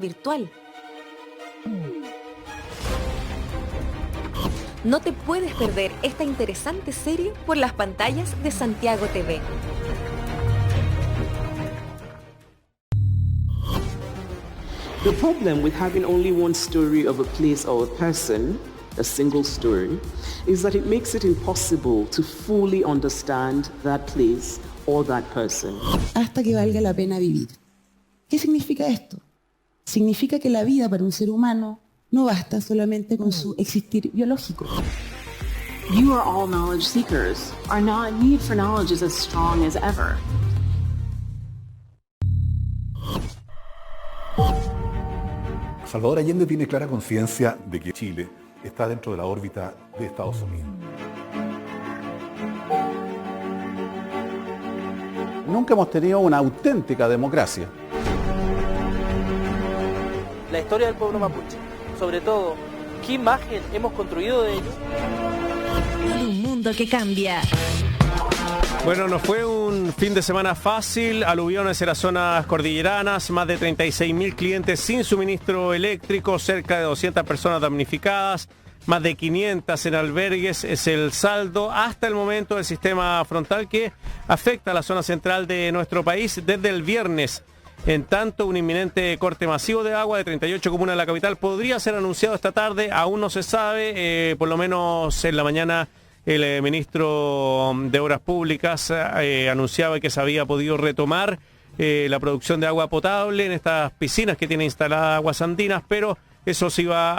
virtual. No te puedes perder esta interesante serie por las pantallas de Santiago TV. The problem with having only one story of a place or a person, a single story, is that it makes it impossible to fully understand that place or that person. Hasta que valga la pena vivir. ¿Qué significa esto? Significa que la vida para un ser humano no basta solamente con su existir biológico. You are all knowledge seekers. Our need for knowledge is as strong as ever. Salvador Allende tiene clara conciencia de que Chile está dentro de la órbita de Estados Unidos. Nunca hemos tenido una auténtica democracia. La historia del pueblo mapuche, sobre todo, ¿qué imagen hemos construido de ellos? Un mundo que cambia. Bueno, no fue un fin de semana fácil, aluviones en las zonas cordilleranas, más de 36.000 clientes sin suministro eléctrico, cerca de 200 personas damnificadas, más de 500 en albergues, es el saldo hasta el momento del sistema frontal que afecta a la zona central de nuestro país desde el viernes. En tanto, un inminente corte masivo de agua de 38 comunas de la capital podría ser anunciado esta tarde, aún no se sabe, por lo menos en la mañana el ministro de Obras Públicas anunciaba que se había podido retomar la producción de agua potable en estas piscinas que tiene instalada Aguas Andinas, pero eso se iba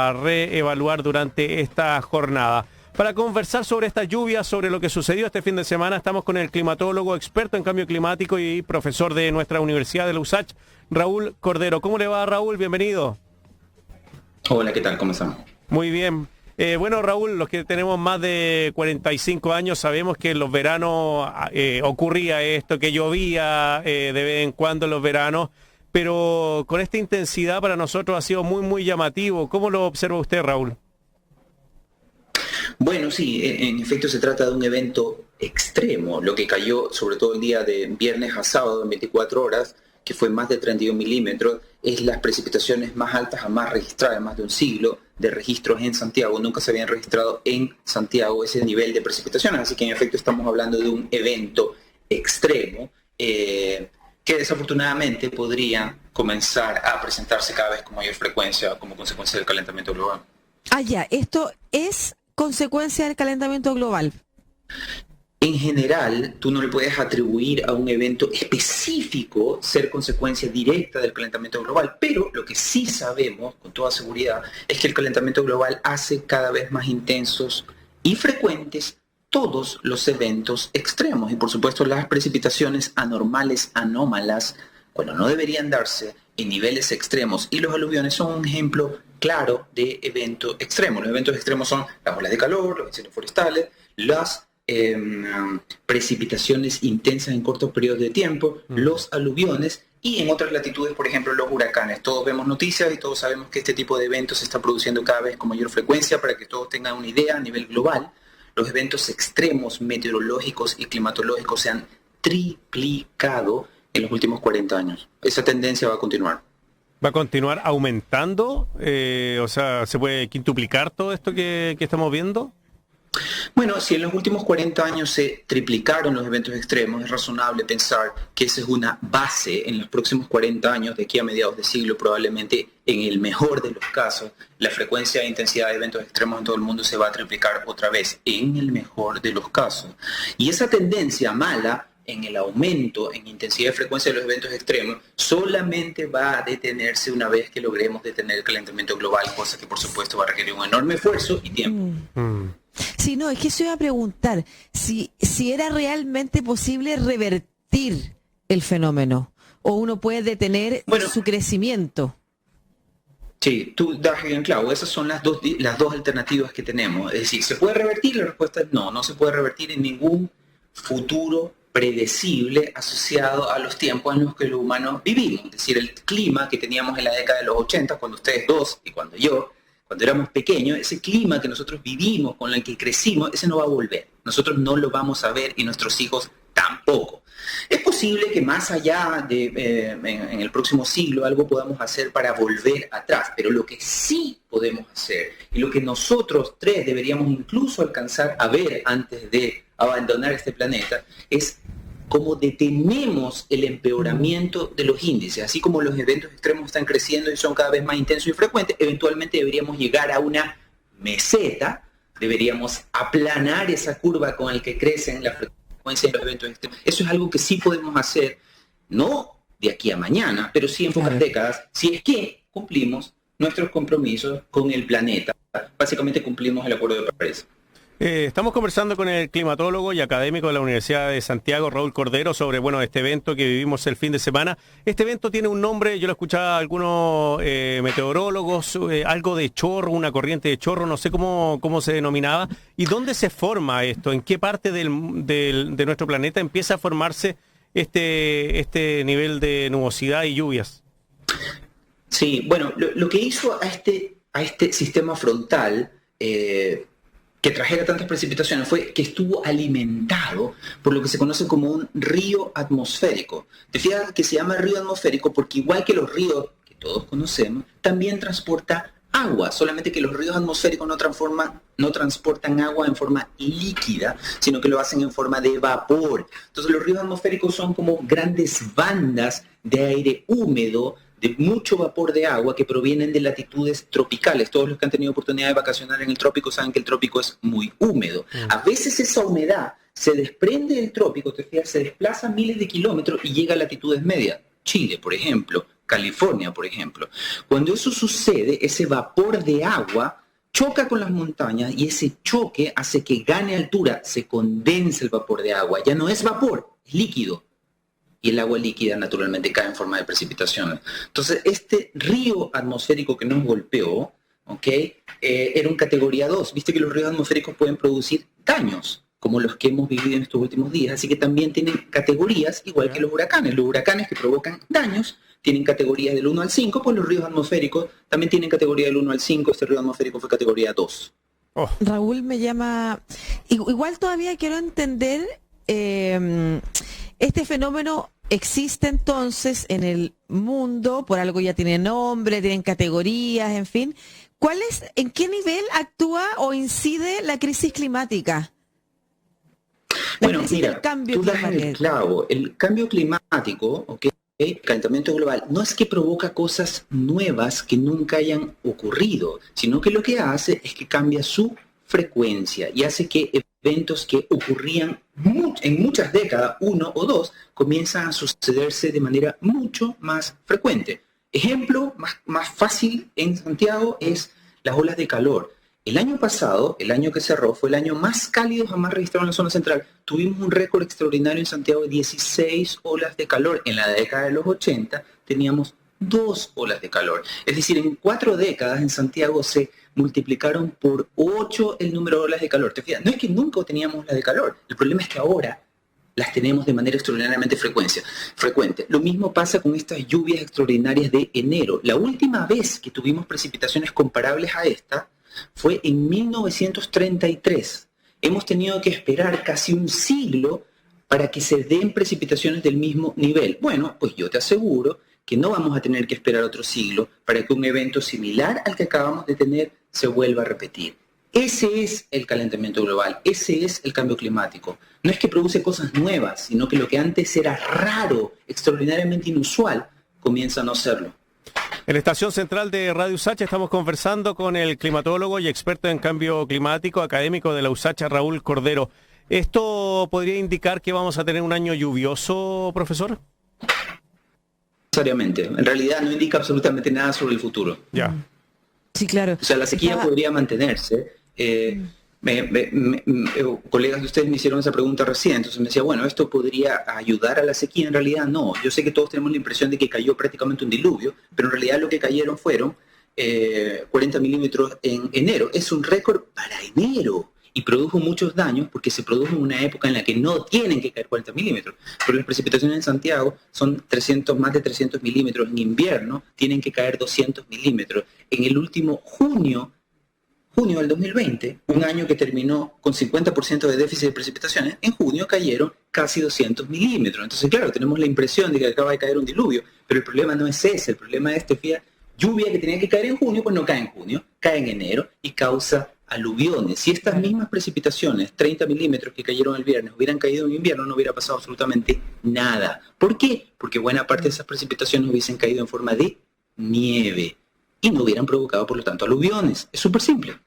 a reevaluar durante esta jornada. Para conversar sobre esta lluvia, sobre lo que sucedió este fin de semana, estamos con el climatólogo, experto en cambio climático y profesor de nuestra Universidad de la USACH, Raúl Cordero. ¿Cómo le va, Raúl? Bienvenido. Hola, ¿qué tal? ¿Cómo están? Muy bien. Bueno, Raúl, los que tenemos más de 45 años sabemos que en los veranos ocurría esto, que llovía de vez en cuando en los veranos, pero con esta intensidad para nosotros ha sido muy, muy llamativo. ¿Cómo lo observa usted, Raúl? Bueno, sí, en efecto se trata de un evento extremo, lo que cayó sobre todo el día de viernes a sábado en 24 horas, que fue más de 32 milímetros, es las precipitaciones más altas jamás registradas en más de un siglo de registros en Santiago. Nunca se habían registrado en Santiago ese nivel de precipitaciones, así que en efecto estamos hablando de un evento extremo que desafortunadamente podría comenzar a presentarse cada vez con mayor frecuencia como consecuencia del calentamiento global. Ah, ya, esto es consecuencia del calentamiento global. En general, tú no le puedes atribuir a un evento específico ser consecuencia directa del calentamiento global, pero lo que sí sabemos con toda seguridad es que el calentamiento global hace cada vez más intensos y frecuentes todos los eventos extremos y por supuesto las precipitaciones anormales, anómalas, cuando no deberían darse en niveles extremos, y los aluviones son un ejemplo claro de evento extremo. Los eventos extremos son las olas de calor, los incendios forestales, las precipitaciones intensas en cortos periodos de tiempo, los aluviones y en otras latitudes, por ejemplo, los huracanes. Todos vemos noticias y todos sabemos que este tipo de eventos se está produciendo cada vez con mayor frecuencia. Para que todos tengan una idea a nivel global, los eventos extremos meteorológicos y climatológicos se han triplicado en los últimos 40 años. Esa tendencia va a continuar. ¿Va a continuar aumentando? O sea, ¿se puede quintuplicar todo esto que estamos viendo? Bueno, si en los últimos 40 años se triplicaron los eventos extremos, es razonable pensar que esa es una base en los próximos 40 años, de aquí a mediados de siglo, probablemente en el mejor de los casos, la frecuencia e intensidad de eventos extremos en todo el mundo se va a triplicar otra vez, en el mejor de los casos. Y esa tendencia mala en el aumento en intensidad y frecuencia de los eventos extremos solamente va a detenerse una vez que logremos detener el calentamiento global, cosa que por supuesto va a requerir un enorme esfuerzo y tiempo. Sí, no, es que eso iba a preguntar, si era realmente posible revertir el fenómeno, o uno puede detener su crecimiento. Sí, tú das en clavo, esas son las dos alternativas que tenemos. Es decir, ¿se puede revertir? La respuesta es no, no se puede revertir en ningún futuro predecible asociado a los tiempos en los que los humanos vivimos. Es decir, el clima que teníamos en la década de los 80, cuando ustedes dos y cuando yo, cuando éramos pequeños, ese clima que nosotros vivimos, con el que crecimos, ese no va a volver. Nosotros no lo vamos a ver y nuestros hijos Tampoco. Es posible que más allá de en el próximo siglo algo podamos hacer para volver atrás, pero lo que sí podemos hacer y lo que nosotros tres deberíamos incluso alcanzar a ver antes de abandonar este planeta es cómo detenemos el empeoramiento de los índices. Así como los eventos extremos están creciendo y son cada vez más intensos y frecuentes, eventualmente deberíamos llegar a una meseta, deberíamos aplanar esa curva con la que crecen las frecuencias de los eventos extremos. Eso es algo que sí podemos hacer, no de aquí a mañana, pero sí en pocas décadas, si es que cumplimos nuestros compromisos con el planeta. Básicamente cumplimos el Acuerdo de París. Estamos conversando con el climatólogo y académico de la Universidad de Santiago, Raúl Cordero, sobre este evento que vivimos el fin de semana. Este evento tiene un nombre, yo lo escuchaba a algunos meteorólogos, algo de chorro, una corriente de chorro, no sé cómo se denominaba. ¿Y dónde se forma esto? ¿En qué parte de nuestro planeta empieza a formarse este nivel de nubosidad y lluvias? Sí, bueno, lo que hizo a este sistema frontal que trajera tantas precipitaciones fue que estuvo alimentado por lo que se conoce como un río atmosférico. Te fijas que se llama río atmosférico porque igual que los ríos que todos conocemos, también transporta agua, solamente que los ríos atmosféricos no transportan agua en forma líquida, sino que lo hacen en forma de vapor. Entonces los ríos atmosféricos son como grandes bandas de aire húmedo, de mucho vapor de agua que provienen de latitudes tropicales. Todos los que han tenido oportunidad de vacacionar en el trópico saben que el trópico es muy húmedo. A veces esa humedad se desprende del trópico, te fijas, se desplaza miles de kilómetros y llega a latitudes medias. Chile, por ejemplo, California, por ejemplo. Cuando eso sucede, ese vapor de agua choca con las montañas y ese choque hace que gane altura, se condensa el vapor de agua. Ya no es vapor, es líquido. Y el agua líquida naturalmente cae en forma de precipitaciones. Entonces, este río atmosférico que nos golpeó, era un categoría 2. Viste que los ríos atmosféricos pueden producir daños, como los que hemos vivido en estos últimos días. Así que también tienen categorías, igual que los huracanes. Los huracanes que provocan daños tienen categorías del 1 al 5, pues los ríos atmosféricos también tienen categoría del 1 al 5. Este río atmosférico fue categoría 2. Raúl me llama... Igual todavía quiero entender... este fenómeno existe entonces en el mundo, por algo ya tiene nombre, tienen categorías, en fin. ¿En qué nivel actúa o incide la crisis climática? Bueno, mira, tú das en el clavo. El cambio climático, el calentamiento global, no es que provoca cosas nuevas que nunca hayan ocurrido, sino que lo que hace es que cambia su frecuencia y hace que eventos que ocurrían en muchas décadas, 1 o 2, comienzan a sucederse de manera mucho más frecuente. Ejemplo más fácil en Santiago es las olas de calor. El año pasado, el año que cerró, fue el año más cálido jamás registrado en la zona central. Tuvimos un récord extraordinario en Santiago de 16 olas de calor. En la década de los 80 teníamos 2 olas de calor. Es decir, en 4 décadas en Santiago se multiplicaron por 8 el número de olas de calor. ¿Te fijas? No es que nunca teníamos olas de calor. El problema es que ahora las tenemos de manera extraordinariamente frecuente. Lo mismo pasa con estas lluvias extraordinarias de enero. La última vez que tuvimos precipitaciones comparables a esta fue en 1933. Hemos tenido que esperar casi un siglo para que se den precipitaciones del mismo nivel. Bueno, pues yo te aseguro que no vamos a tener que esperar otro siglo para que un evento similar al que acabamos de tener se vuelva a repetir. Ese es el calentamiento global, ese es el cambio climático. No es que produce cosas nuevas, sino que lo que antes era raro, extraordinariamente inusual, comienza a no serlo. En la estación central de Radio USACH estamos conversando con el climatólogo y experto en cambio climático, académico de la USACH, Raúl Cordero. ¿Esto podría indicar que vamos a tener un año lluvioso, profesor? Necesariamente. En realidad no indica absolutamente nada sobre el futuro. Ya. Sí, claro. O sea, la sequía podría mantenerse. Colegas de ustedes me hicieron esa pregunta recién, entonces me decía, bueno, ¿esto podría ayudar a la sequía? En realidad no. Yo sé que todos tenemos la impresión de que cayó prácticamente un diluvio, pero en realidad lo que cayeron fueron 40 milímetros en enero. Es un récord para enero. Y produjo muchos daños porque se produjo en una época en la que no tienen que caer 40 milímetros. Pero las precipitaciones en Santiago son más de 300 milímetros. En invierno tienen que caer 200 milímetros. En el último junio junio del 2020, un año que terminó con 50% de déficit de precipitaciones, en junio cayeron casi 200 milímetros. Entonces, claro, tenemos la impresión de que acaba de caer un diluvio, pero el problema no es ese, el problema es, lluvia que tenía que caer en junio, pues no cae en junio, cae en enero y causa aluviones. Si estas mismas precipitaciones, 30 milímetros que cayeron el viernes, hubieran caído en invierno, no hubiera pasado absolutamente nada. ¿Por qué? Porque buena parte de esas precipitaciones hubiesen caído en forma de nieve y no hubieran provocado, por lo tanto, aluviones. Es súper simple.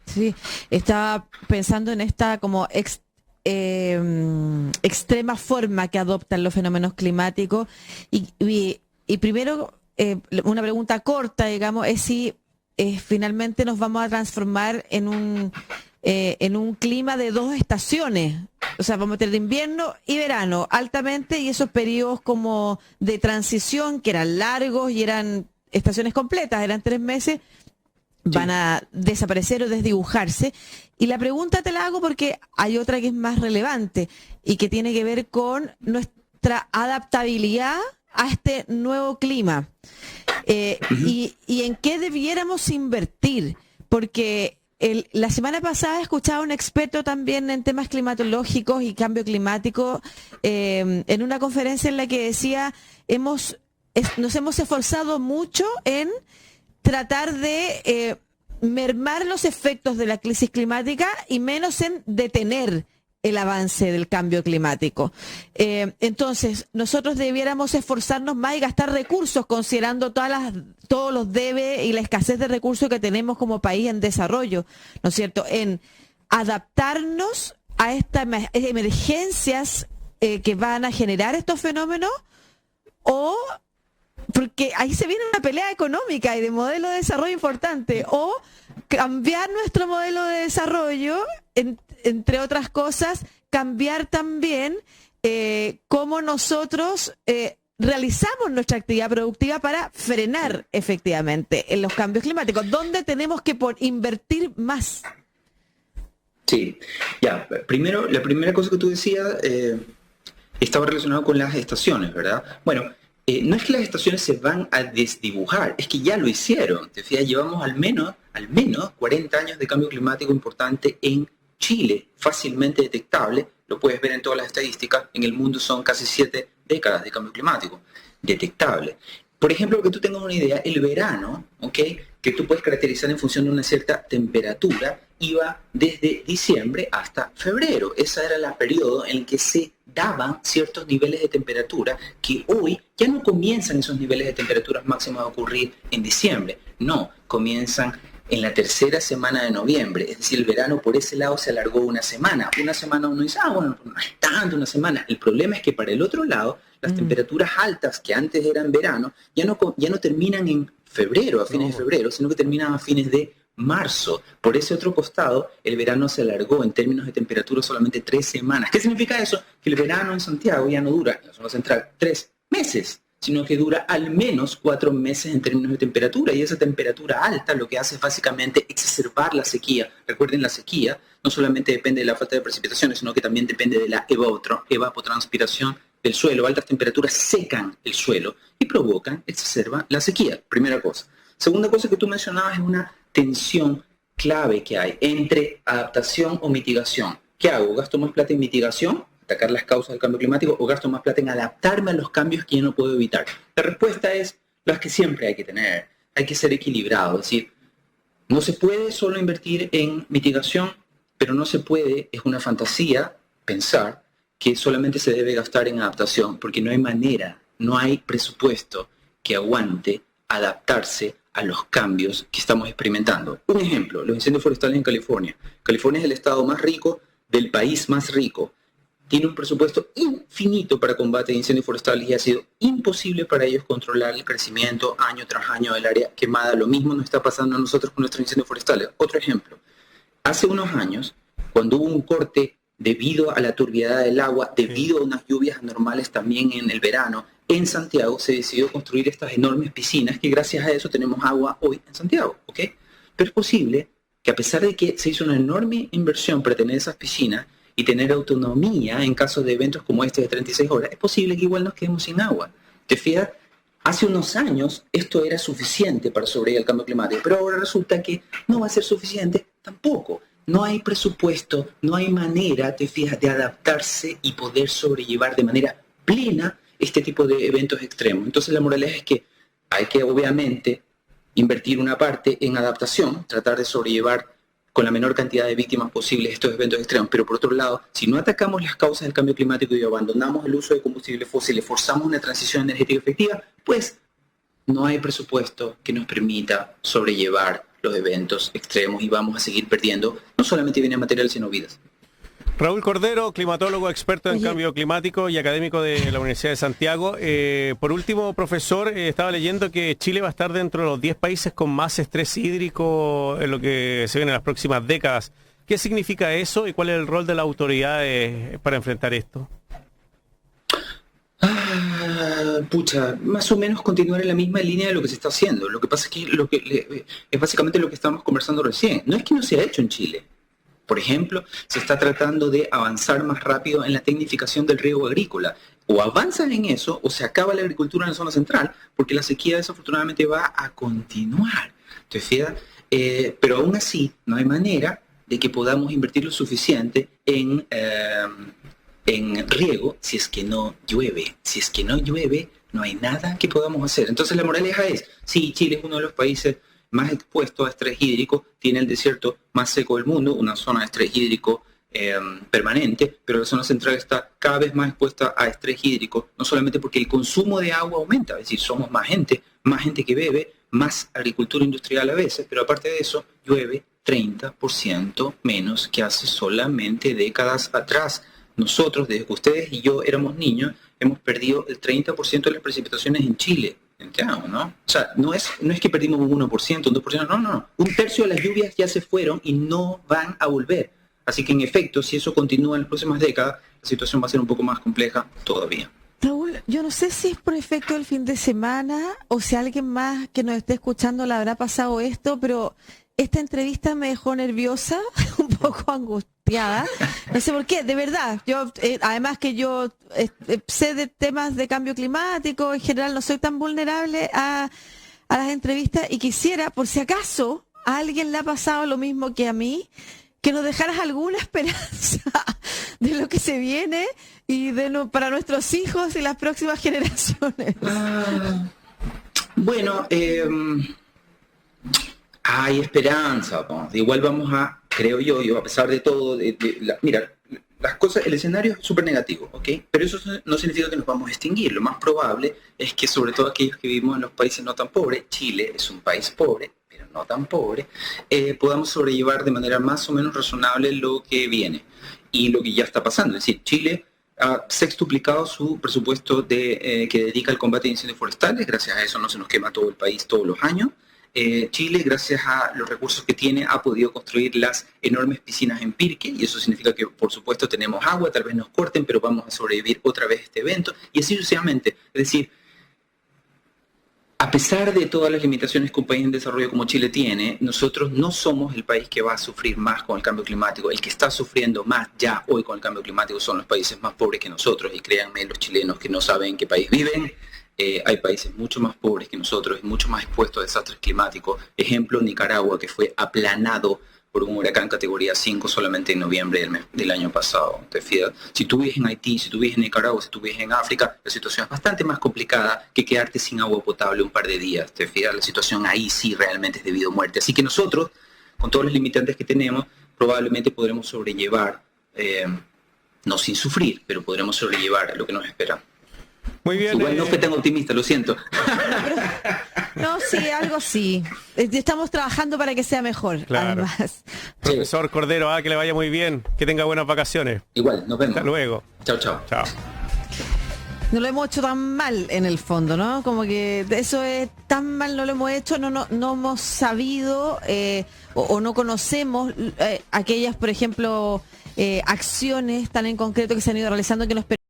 Sí, estaba pensando en esta como extrema forma que adoptan los fenómenos climáticos y primero una pregunta corta, digamos, es si finalmente nos vamos a transformar en un clima de 2 estaciones. O sea, vamos a tener invierno y verano altamente, y esos periodos como de transición que eran largos y eran estaciones completas, eran 3 meses, van a desaparecer o desdibujarse. Y la pregunta te la hago porque hay otra que es más relevante y que tiene que ver con nuestra adaptabilidad a este nuevo clima. Y en qué debiéramos invertir, porque la semana pasada escuchaba a un experto también en temas climatológicos y cambio climático en una conferencia en la que decía nos hemos esforzado mucho en tratar de mermar los efectos de la crisis climática y menos en detener el avance del cambio climático. Entonces, nosotros debiéramos esforzarnos más y gastar recursos, considerando todos los debes y la escasez de recursos que tenemos como país en desarrollo, ¿no es cierto?, en adaptarnos a estas emergencias que van a generar estos fenómenos, o porque ahí se viene una pelea económica y de modelo de desarrollo importante, o cambiar nuestro modelo de desarrollo, entre otras cosas, cambiar también cómo nosotros realizamos nuestra actividad productiva para frenar efectivamente en los cambios climáticos. ¿Dónde tenemos que invertir más? Sí, ya, primero, la primera cosa que tú decías estaba relacionado con las estaciones, ¿verdad? Bueno, no es que las estaciones se van a desdibujar, es que ya lo hicieron. Te fijas, llevamos al menos 40 años de cambio climático importante en Chile, fácilmente detectable, lo puedes ver en todas las estadísticas, en el mundo son casi 7 décadas de cambio climático, detectable. Por ejemplo, que tú tengas una idea, el verano, ¿okay?, que tú puedes caracterizar en función de una cierta temperatura, iba desde diciembre hasta febrero. Ese era el periodo en el que se daban ciertos niveles de temperatura que hoy ya no comienzan esos niveles de temperaturas máximas a ocurrir en diciembre. No, comienzan en la tercera semana de noviembre. Es decir, el verano por ese lado se alargó una semana. Una semana uno dice, bueno, no es tanto una semana. El problema es que para el otro lado, las temperaturas altas que antes eran verano, ya no terminan en febrero, a fines de febrero, sino que terminan a fines de marzo. Por ese otro costado, el verano se alargó en términos de temperatura solamente 3 semanas. ¿Qué significa eso? Que el verano en Santiago ya no dura, en la zona central, 3 meses, sino que dura al menos 4 meses en términos de temperatura, y esa temperatura alta lo que hace es básicamente exacerbar la sequía. Recuerden, la sequía no solamente depende de la falta de precipitaciones, sino que también depende de la evapotranspiración del suelo. Altas temperaturas secan el suelo y exacerban la sequía, primera cosa. Segunda cosa que tú mencionabas es una tensión clave que hay entre adaptación o mitigación. ¿Qué hago? ¿Gasto más plata en mitigación, atacar las causas del cambio climático, o gasto más plata en adaptarme a los cambios que ya no puedo evitar? La respuesta es las que siempre hay que tener. Hay que ser equilibrado. Es decir, no se puede solo invertir en mitigación, pero no se puede, es una fantasía pensar que solamente se debe gastar en adaptación, porque no hay manera, no hay presupuesto que aguante adaptarse a los cambios que estamos experimentando. Un ejemplo, los incendios forestales en California. California es el estado más rico del país más rico. Tiene un presupuesto infinito para combate de incendios forestales y ha sido imposible para ellos controlar el crecimiento año tras año del área quemada. Lo mismo nos está pasando a nosotros con nuestros incendios forestales. Otro ejemplo, hace unos años, cuando hubo un corte debido a la turbiedad del agua, debido a unas lluvias anormales también en el verano, en Santiago se decidió construir estas enormes piscinas, que gracias a eso tenemos agua hoy en Santiago, ¿ok? Pero es posible que, a pesar de que se hizo una enorme inversión para tener esas piscinas y tener autonomía en casos de eventos como este de 36 horas, es posible que igual nos quedemos sin agua. ¿Te fijas? Hace unos años esto era suficiente para sobrevivir al cambio climático, pero ahora resulta que no va a ser suficiente tampoco. No hay presupuesto, no hay manera, te fijas, de adaptarse y poder sobrellevar de manera plena este tipo de eventos extremos. Entonces la moraleja es que hay que obviamente invertir una parte en adaptación, tratar de sobrellevar con la menor cantidad de víctimas posibles estos eventos extremos, pero por otro lado, si no atacamos las causas del cambio climático y abandonamos el uso de combustibles fósiles, forzamos una transición energética efectiva, pues no hay presupuesto que nos permita sobrellevar los eventos extremos y vamos a seguir perdiendo no solamente bienes materiales, sino vidas. Raúl Cordero, climatólogo experto en cambio climático y académico de la Universidad de Santiago. Por último, profesor, estaba leyendo que Chile va a estar dentro de los 10 países con más estrés hídrico en lo que se viene en las próximas décadas. ¿Qué significa eso y cuál es el rol de las autoridades para enfrentar esto? Más o menos continuar en la misma línea de lo que se está haciendo. Lo que pasa es que es básicamente lo que estamos conversando recién. No es que no se ha hecho en Chile. Por ejemplo, se está tratando de avanzar más rápido en la tecnificación del riego agrícola. O avanzan en eso o se acaba la agricultura en la zona central, porque la sequía desafortunadamente va a continuar. ¿Te fijas? Pero aún así no hay manera de que podamos invertir lo suficiente en riego si es que no llueve. Si es que no llueve, no hay nada que podamos hacer. Entonces la moraleja es, sí, Chile es uno de los países más expuesto a estrés hídrico, tiene el desierto más seco del mundo, una zona de estrés hídrico permanente, pero la zona central está cada vez más expuesta a estrés hídrico, no solamente porque el consumo de agua aumenta, es decir, somos más gente que bebe, más agricultura industrial a veces, pero aparte de eso, llueve 30% menos que hace solamente décadas atrás. Nosotros, desde que ustedes y yo éramos niños, hemos perdido el 30% de las precipitaciones en Chile. ¿Entiendes, no? O sea, no es que perdimos un 1%, un 2%, no. Un tercio de las lluvias ya se fueron y no van a volver. Así que, en efecto, si eso continúa en las próximas décadas, la situación va a ser un poco más compleja todavía. Raúl, yo no sé si es por efecto del fin de semana o si alguien más que nos esté escuchando le habrá pasado esto, pero esta entrevista me dejó nerviosa, un poco angustiada. No sé por qué, de verdad. Yo, además que yo sé de temas de cambio climático, en general no soy tan vulnerable a las entrevistas y quisiera, por si acaso, a alguien le ha pasado lo mismo que a mí, que nos dejaras alguna esperanza de lo que se viene y para nuestros hijos y las próximas generaciones. Bueno, hay esperanza, ¿no? Igual vamos a, creo yo, a pesar de todo, mira, las cosas, el escenario es súper negativo, ¿ok? Pero eso no significa que nos vamos a extinguir. Lo más probable es que, sobre todo aquellos que vivimos en los países no tan pobres, Chile es un país pobre, pero no tan pobre, podamos sobrellevar de manera más o menos razonable lo que viene y lo que ya está pasando. Es decir, Chile ha sextuplicado su presupuesto que dedica al combate de incendios forestales. Gracias a eso no se nos quema todo el país todos los años. Chile, gracias a los recursos que tiene, ha podido construir las enormes piscinas en Pirque, y eso significa que, por supuesto, tenemos agua, tal vez nos corten, pero vamos a sobrevivir otra vez este evento, y así sucesivamente. Es decir, a pesar de todas las limitaciones que un país en desarrollo como Chile tiene, nosotros no somos el país que va a sufrir más con el cambio climático. El que está sufriendo más ya hoy con el cambio climático son los países más pobres que nosotros, y créanme, los chilenos que no saben en qué país viven, hay países mucho más pobres que nosotros y mucho más expuestos a desastres climáticos. Ejemplo, Nicaragua, que fue aplanado por un huracán categoría 5 solamente en noviembre del año pasado. ¿Te fijas? Si tú vives en Haití, si tú vives en Nicaragua, si tú vives en África, la situación es bastante más complicada que quedarte sin agua potable un par de días. ¿Te fijas? La situación ahí sí realmente es de vida o muerte. Así que nosotros, con todos los limitantes que tenemos, probablemente podremos sobrellevar, no sin sufrir, pero podremos sobrellevar lo que nos espera. Muy bien. Igual no fue tan optimista, lo siento. No, sí, algo sí. Estamos trabajando para que sea mejor, claro. Además. Profesor Cordero, que le vaya muy bien, que tenga buenas vacaciones. Igual, nos vemos. Hasta luego. Chao, chao. Chao. No lo hemos hecho tan mal en el fondo, ¿no? Como que eso es tan mal, no lo hemos hecho, no hemos sabido o no conocemos aquellas, por ejemplo, acciones tan en concreto que se han ido realizando que nos